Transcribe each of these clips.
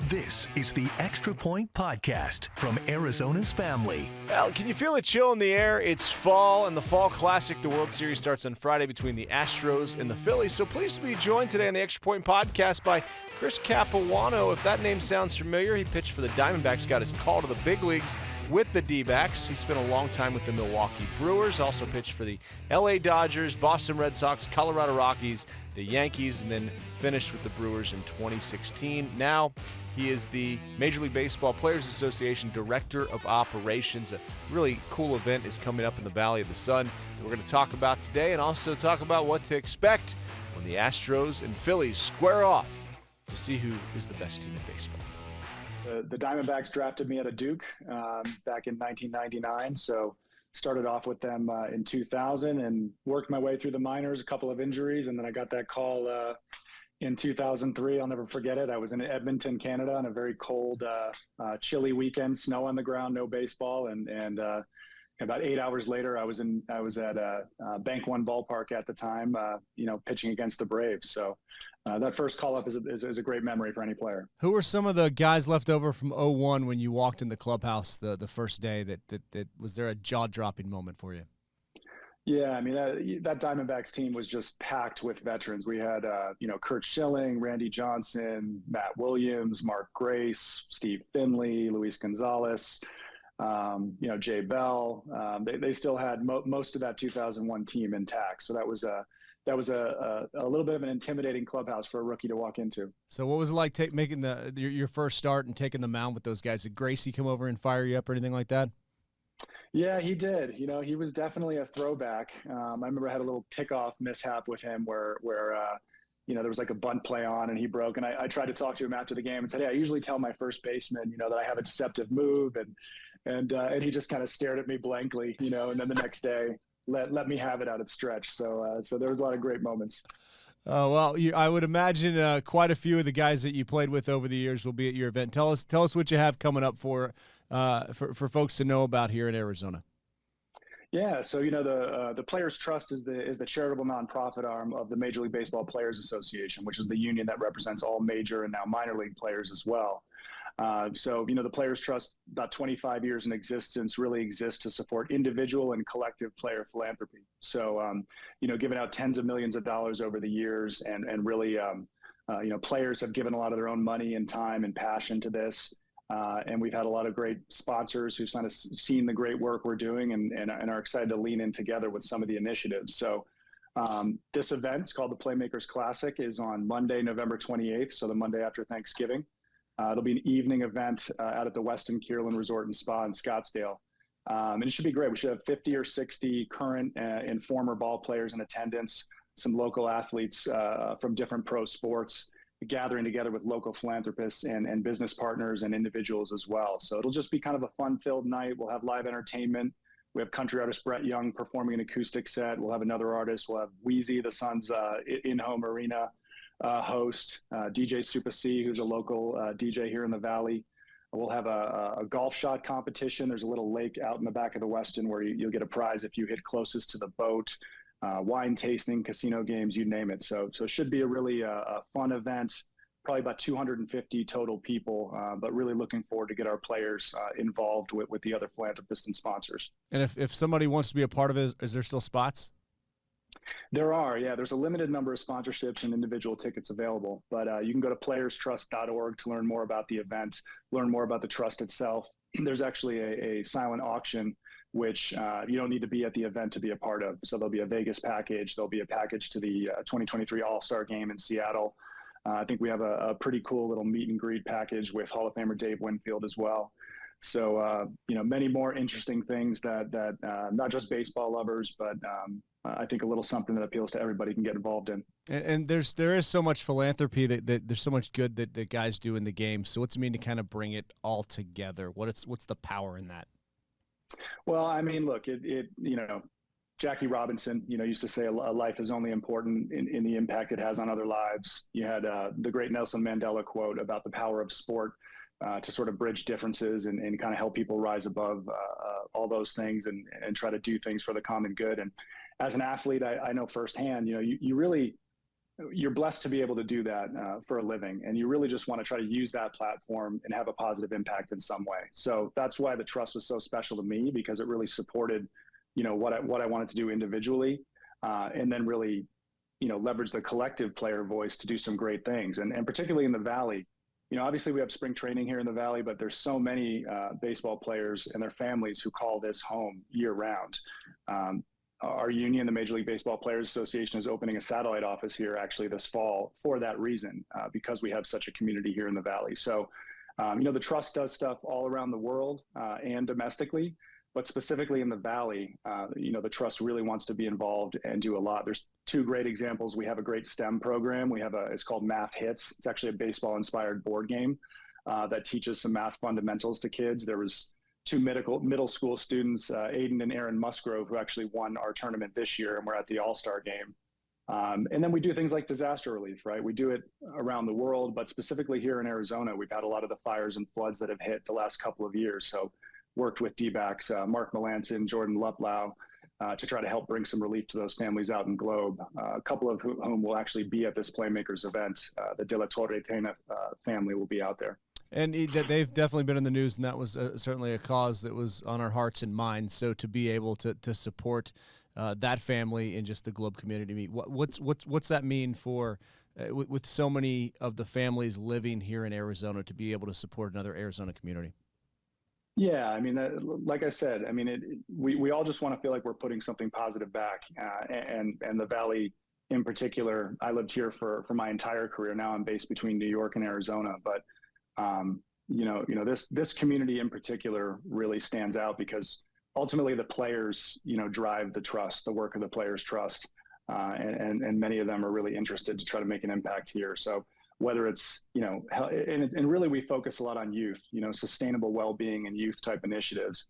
This is the Extra Point Podcast from Arizona's Family. Well, can you feel the chill in the air? It's fall, and the Fall Classic, the World Series, starts on Friday between the Astros and the Phillies. So pleased to be joined today on the Extra Point Podcast by Chris Capuano. If that name sounds familiar, he pitched for the Diamondbacks, got his call to the big leagues with the Dbacks. He spent a long time with the Milwaukee Brewers, also pitched for the LA Dodgers, Boston Red Sox, Colorado Rockies, the Yankees, and then finished with the Brewers in 2016. Now he is the Major League Baseball Players Association Director of Operations. A really cool event is coming up in the Valley of the Sun that we're going to talk about today, and also talk about what to expect when the Astros and Phillies square off to see who is the best team in baseball. The Diamondbacks drafted me out of Duke back in 1999, so started off with them in 2000 and worked my way through the minors, a couple of injuries, and then I got that call in 2003. I'll never forget it. I was in Edmonton, Canada, on a very cold, chilly weekend, snow on the ground, no baseball, and about 8 hours later, I was at Bank One ballpark at the time, pitching against the Braves. So that first call up is a great memory for any player. Who were some of the guys left over from 01 when you walked in the clubhouse the first day? That was there a jaw-dropping moment for you? Yeah, I mean that Diamondbacks team was just packed with veterans. We had Curt Schilling, Randy Johnson, Matt Williams, Mark Grace, Steve Finley, Luis Gonzalez. Jay Bell. They still had most of that 2001 team intact. So that was a little bit of an intimidating clubhouse for a rookie to walk into. So what was it like making your first start and taking the mound with those guys? Did Gracie come over and fire you up or anything like that? Yeah, he did. He was definitely a throwback. I remember I had a little pickoff mishap with him where there was like a bunt play on and he broke. And I tried to talk to him after the game and said, hey, I usually tell my first baseman, that I have a deceptive move. And he just kind of stared at me blankly, and then the next day let me have it out at stretch. So there was a lot of great moments. I would imagine quite a few of the guys that you played with over the years will be at your event. Tell us what you have coming up for folks to know about here in Arizona. Yeah, so the Players Trust is the charitable nonprofit arm of the Major League Baseball Players Association, which is the union that represents all major and now minor league players as well. The Players Trust, about 25 years in existence, really exists to support individual and collective player philanthropy. So, giving out tens of millions of dollars over the years and really, players have given a lot of their own money and time and passion to this. And we've had a lot of great sponsors who've kind of seen the great work we're doing and are excited to lean in together with some of the initiatives. So this event, it's called the Playmakers Classic, is on Monday, November 28th, so the Monday after Thanksgiving. It'll be an evening event out at the Westin Kierland Resort and Spa in Scottsdale. And it should be great. We should have 50 or 60 current and former ball players in attendance, some local athletes from different pro sports, gathering together with local philanthropists and business partners and individuals as well. So it'll just be kind of a fun-filled night. We'll have live entertainment. We have country artist Brett Young performing an acoustic set. We'll have another artist. We'll have Wheezy, the Suns' in-home arena host, DJ Super C, who's a local DJ here in the Valley. We'll have a golf shot competition. There's a little lake out in the back of the Westin where you'll get a prize if you hit closest to the boat. Wine tasting, casino games, you name it. So it should be a really fun event, probably about 250 total people, but really looking forward to get our players involved with the other philanthropists and sponsors. And if somebody wants to be a part of it, is there still spots? There are, yeah. There's a limited number of sponsorships and individual tickets available, but you can go to playerstrust.org to learn more about the event, learn more about the trust itself. There's actually a silent auction, which you don't need to be at the event to be a part of. So there'll be a Vegas package. There'll be a package to the 2023 All-Star Game in Seattle. I think we have a pretty cool little meet and greet package with Hall of Famer Dave Winfield as well. So, many more interesting things that not just baseball lovers, but I think a little something that appeals to everybody can get involved in. And there is so much philanthropy that there's so much good that guys do in the game. So what's it mean to kind of bring it all together? What's the power in that? Well, I mean, look, Jackie Robinson, used to say a life is only important in the impact it has on other lives. You had the great Nelson Mandela quote about the power of sport to sort of bridge differences and kind of help people rise above all those things and try to do things for the common good. And as an athlete, I know firsthand, you really you're blessed to be able to do that for a living, and you really just want to try to use that platform and have a positive impact in some way. So that's why the trust was so special to me, because it really supported, what I wanted to do individually, and then really, leverage the collective player voice to do some great things, and particularly in the Valley. Obviously we have spring training here in the Valley, but there's so many baseball players and their families who call this home year round. Our union, the Major League Baseball Players Association, is opening a satellite office here actually this fall for that reason, because we have such a community here in the Valley. So, the trust does stuff all around the world and domestically, but specifically in the Valley, the trust really wants to be involved and do a lot. There's two great examples. We have a great STEM program. It's called Math Hits. It's actually a baseball-inspired board game that teaches some math fundamentals to kids. There was two middle school students, Aiden and Aaron Musgrove, who actually won our tournament this year, and we're at the All-Star game. And then we do things like disaster relief, right? We do it around the world, but specifically here in Arizona, we've had a lot of the fires and floods that have hit the last couple of years. So worked with Dbacks, Mark Melanson, Jordan Luplow, to try to help bring some relief to those families out in Globe, a couple of whom will actually be at this Playmakers event. The De La Torre-Tena family will be out there. And they've definitely been in the news, and that was certainly a cause that was on our hearts and minds. So to be able to support that family and just the Globe community, what's that mean for with so many of the families living here in Arizona, to be able to support another Arizona community? Yeah, I mean, like I said, I mean, we all just want to feel like we're putting something positive back, and the Valley in particular. I lived here for my entire career. Now I'm based between New York and Arizona, but this community in particular really stands out because ultimately the players, drive the trust, the work of the players' trust, and many of them are really interested to try to make an impact here. So whether it's, and really we focus a lot on youth, sustainable well-being and youth type initiatives,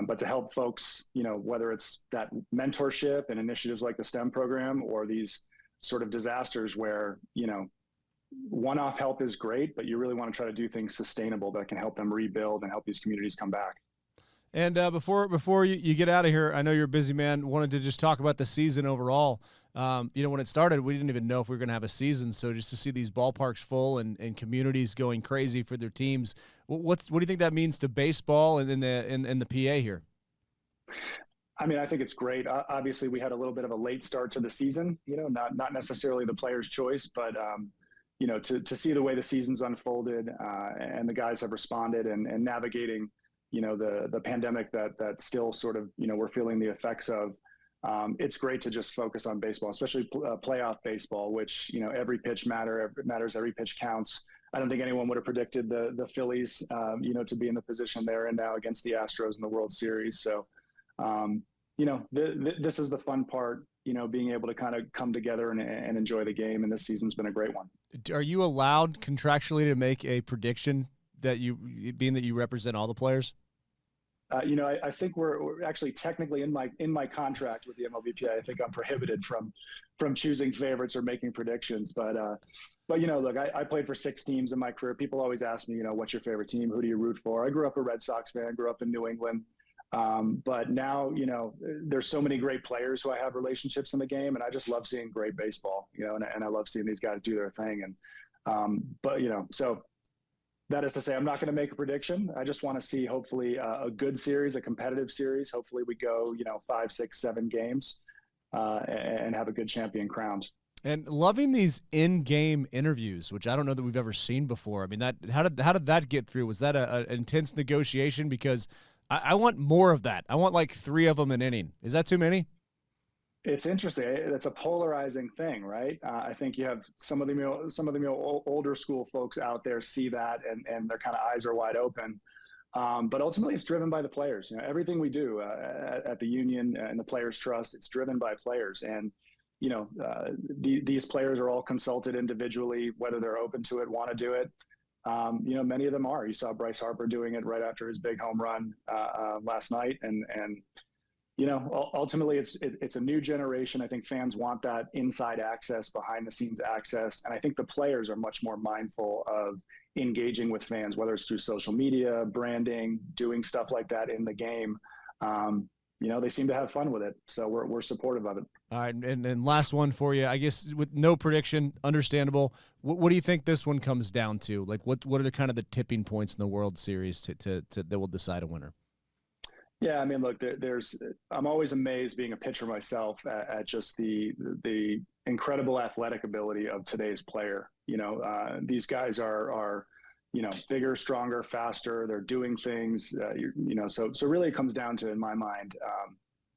but to help folks, whether it's that mentorship and initiatives like the STEM program or these sort of disasters where, one-off help is great, but you really want to try to do things sustainable that can help them rebuild and help these communities come back. And before you get out of here, I know you're a busy man. Wanted to just talk about the season overall. When it started, we didn't even know if we were going to have a season. So just to see these ballparks full and communities going crazy for their teams, what do you think that means to baseball and in the PA here? I mean, I think it's great. Obviously, we had a little bit of a late start to the season. Not necessarily the player's choice, but to see the way the season's unfolded and the guys have responded and navigating, the pandemic that still sort of, we're feeling the effects of. It's great to just focus on baseball, especially playoff baseball, which, every pitch matters, every pitch counts. I don't think anyone would have predicted the Phillies, to be in the position they're in now against the Astros in the World Series. So, this is the fun part, being able to kind of come together and enjoy the game. And this season's been a great one. Are you allowed contractually to make a prediction being that you represent all the players? I think we're actually technically in my contract with the MLBPA. I think I'm prohibited from choosing favorites or making predictions. But look, I played for 6 teams in my career. People always ask me, what's your favorite team? Who do you root for? I grew up a Red Sox fan. Grew up in New England. But now, there's so many great players who I have relationships in the game, and I just love seeing great baseball. And I love seeing these guys do their thing. And so. That is to say, I'm not going to make a prediction. I just want to see, hopefully, a good series, a competitive series. Hopefully we go, 5, 6, 7 games and have a good champion crowned. And loving these in-game interviews, which I don't know that we've ever seen before. I mean, how did that get through? Was that an intense negotiation? Because I want more of that. I want like 3 of them an inning. Is that too many? It's interesting. It's a polarizing thing, right? I think you have some of the older school folks out there see that, and their kind of eyes are wide open. But ultimately, it's driven by the players. Everything we do at the union and the Players Trust, it's driven by players. And these players are all consulted individually, whether they're open to it, want to do it. Many of them are. You saw Bryce Harper doing it right after his big home run last night, and ultimately it's a new generation. I think fans want that inside access, behind the scenes access. And I think the players are much more mindful of engaging with fans, whether it's through social media, branding, doing stuff like that in the game. they seem to have fun with it. So we're supportive of it. All right, and last one for you, I guess, with no prediction, understandable. What do you think this one comes down to? Like, what are the kind of the tipping points in the World Series to that will decide a winner? Yeah, I mean, look, I'm always amazed being a pitcher myself at just the incredible athletic ability of today's player. These guys are bigger, stronger, faster. They're doing things, so really it comes down to, in my mind,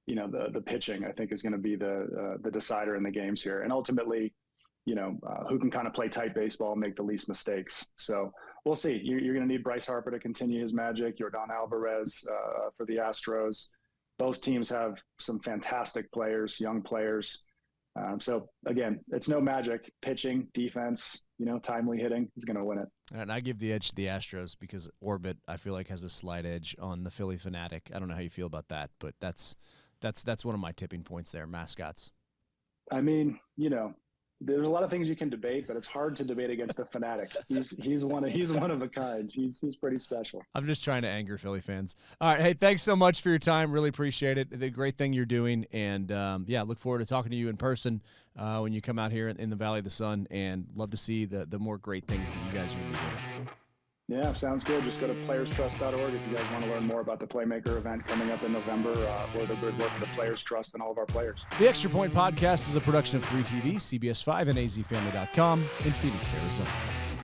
the pitching, I think, is going to be the decider in the games here. And ultimately, who can kind of play tight baseball and make the least mistakes. So we'll see. You're going to need Bryce Harper to continue his magic, Yordan Alvarez for the Astros. Both teams have some fantastic players, young players. So again, it's no magic. Pitching, defense, timely hitting is going to win it. And I give the edge to the Astros because Orbit, I feel like, has a slight edge on the Philly Fanatic. I don't know how you feel about that, but that's one of my tipping points there, mascots. I mean, there's a lot of things you can debate, but it's hard to debate against the Fanatic. He's one of a kind. He's pretty special. I'm just trying to anger Philly fans. All right, hey, thanks so much for your time. Really appreciate it. The great thing you're doing, and look forward to talking to you in person when you come out here in the Valley of the Sun, and love to see the more great things that you guys are going to be doing. Yeah, sounds good. Just go to playerstrust.org if you guys want to learn more about the Playmaker event coming up in November, or the good work of the Players Trust and all of our players. The Extra Point Podcast is a production of 3TV, CBS5, and azfamily.com in Phoenix, Arizona.